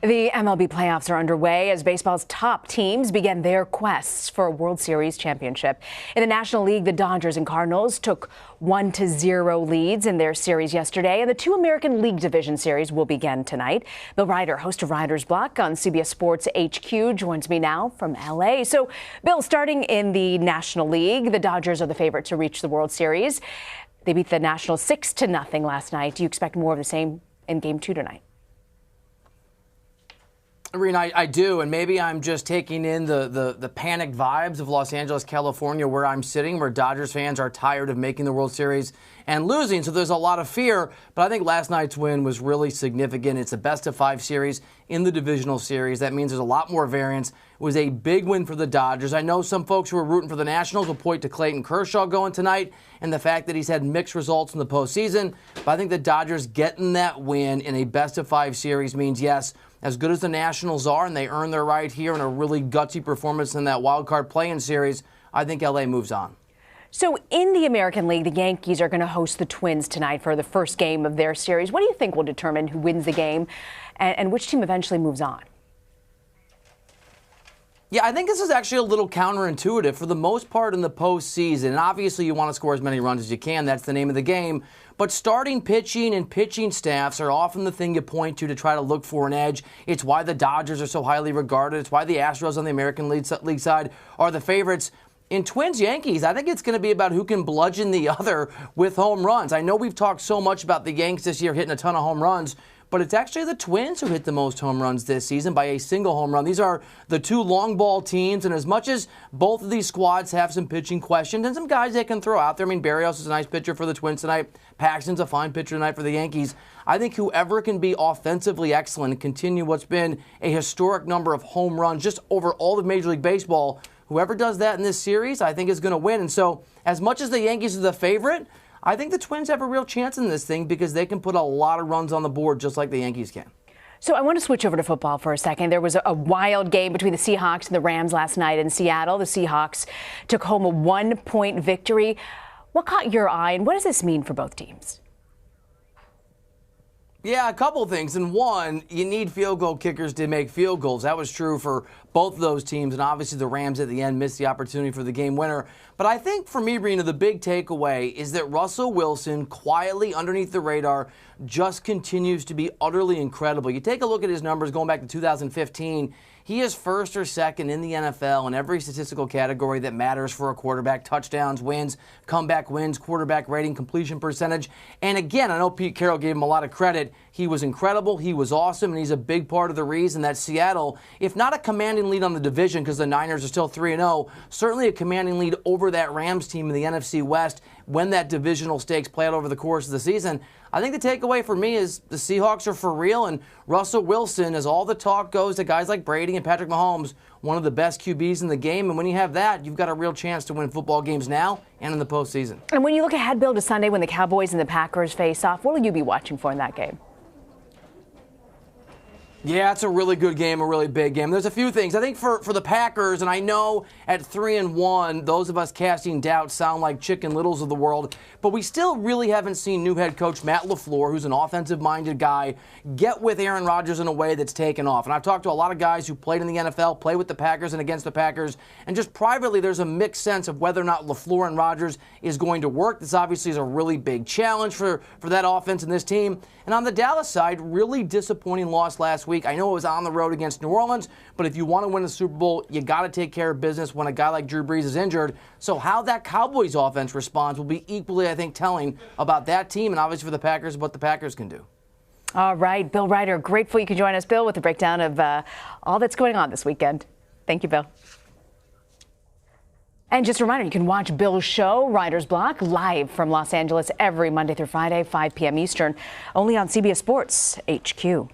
The MLB playoffs are underway as baseball's top teams begin their quests for a World Series championship. In the National League, the Dodgers and Cardinals took 1-0 leads in their series yesterday, and the two American League Division series will begin tonight. Bill Reiter, host of Reiter's Block on CBS Sports HQ, joins me now from L.A. So, Bill, starting in the National League, the Dodgers are the favorite to reach the World Series. They beat the Nationals 6-0 last night. Do you expect more of the same in Game 2 tonight? Rena, I do, and maybe I'm just taking in the panicked vibes of Los Angeles, California, where I'm sitting, where Dodgers fans are tired of making the World Series and losing, so there's a lot of fear. But I think last night's win was really significant. It's a best-of-5 series in the divisional series. That means there's a lot more variance. It was a big win for the Dodgers. I know some folks who are rooting for the Nationals will point to Clayton Kershaw going tonight and the fact that he's had mixed results in the postseason, but I think the Dodgers getting that win in a best-of-5 series means, yes, as good as the Nationals are, and they earn their right here in a really gutsy performance in that wild card play-in series, I think L.A. moves on. So in the American League, the Yankees are going to host the Twins tonight for the first game of their series. What do you think will determine who wins the game and which team eventually moves on? Yeah, I think this is actually a little counterintuitive. For the most part in the postseason, and obviously you want to score as many runs as you can. That's the name of the game. But starting pitching and pitching staffs are often the thing you point to try to look for an edge. It's why the Dodgers are so highly regarded. It's why the Astros on the American League side are the favorites. In Twins-Yankees, I think it's going to be about who can bludgeon the other with home runs. I know we've talked so much about the Yanks this year hitting a ton of home runs, but it's actually the Twins who hit the most home runs this season by a single home run. These are the two long ball teams, and as much as both of these squads have some pitching questions and some guys they can throw out there, I mean, Barrios is a nice pitcher for the Twins tonight. Paxton's a fine pitcher tonight for the Yankees. I think whoever can be offensively excellent and continue what's been a historic number of home runs just over all of Major League Baseball, whoever does that in this series, I think is going to win. And so as much as the Yankees are the favorite, I think the Twins have a real chance in this thing because they can put a lot of runs on the board just like the Yankees can. So I want to switch over to football for a second. There was a wild game between the Seahawks and the Rams last night in Seattle. The Seahawks took home a 1-point victory. What caught your eye, and what does this mean for both teams? Yeah, a couple of things. And one, you need field goal kickers to make field goals. That was true for both of those teams. And obviously the Rams at the end missed the opportunity for the game winner. But I think for me, Rena, the big takeaway is that Russell Wilson, quietly underneath the radar, just continues to be utterly incredible. You take a look at his numbers going back to 2015. He is first or second in the NFL in every statistical category that matters for a quarterback: touchdowns, wins, comeback wins, quarterback rating, completion percentage. And again, I know Pete Carroll gave him a lot of credit. He was incredible. He was awesome. And he's a big part of the reason that Seattle, if not a commanding lead on the division because the Niners are still 3-0, certainly a commanding lead over that Rams team in the NFC West when that divisional stakes play out over the course of the season. I think the takeaway for me is the Seahawks are for real, and Russell Wilson, as all the talk goes to guys like Brady and Patrick Mahomes, one of the best QBs in the game. And when you have that, you've got a real chance to win football games now and in the postseason. And when you look ahead, Bill, to Sunday when the Cowboys and the Packers face off, what will you be watching for in that game? Yeah, it's a really good game, a really big game. There's a few things. I think for the Packers, and I know at 3-1, those of us casting doubt sound like Chicken Littles of the world, but we still really haven't seen new head coach Matt LaFleur, who's an offensive-minded guy, get with Aaron Rodgers in a way that's taken off. And I've talked to a lot of guys who played in the NFL, play with the Packers and against the Packers, and just privately there's a mixed sense of whether or not LaFleur and Rodgers is going to work. This obviously is a really big challenge for that offense and this team. And on the Dallas side, really disappointing loss last week. I know it was on the road against New Orleans, but if you want to win a Super Bowl, you got to take care of business when a guy like Drew Brees is injured. So how that Cowboys offense responds will be equally, I think, telling about that team and obviously for the Packers, what the Packers can do. All right, Bill Reiter, grateful you could join us, Bill, with a breakdown of all that's going on this weekend. Thank you, Bill. And just a reminder, you can watch Bill's show, Reiter's Block, live from Los Angeles every Monday through Friday, 5 p.m. Eastern, only on CBS Sports HQ.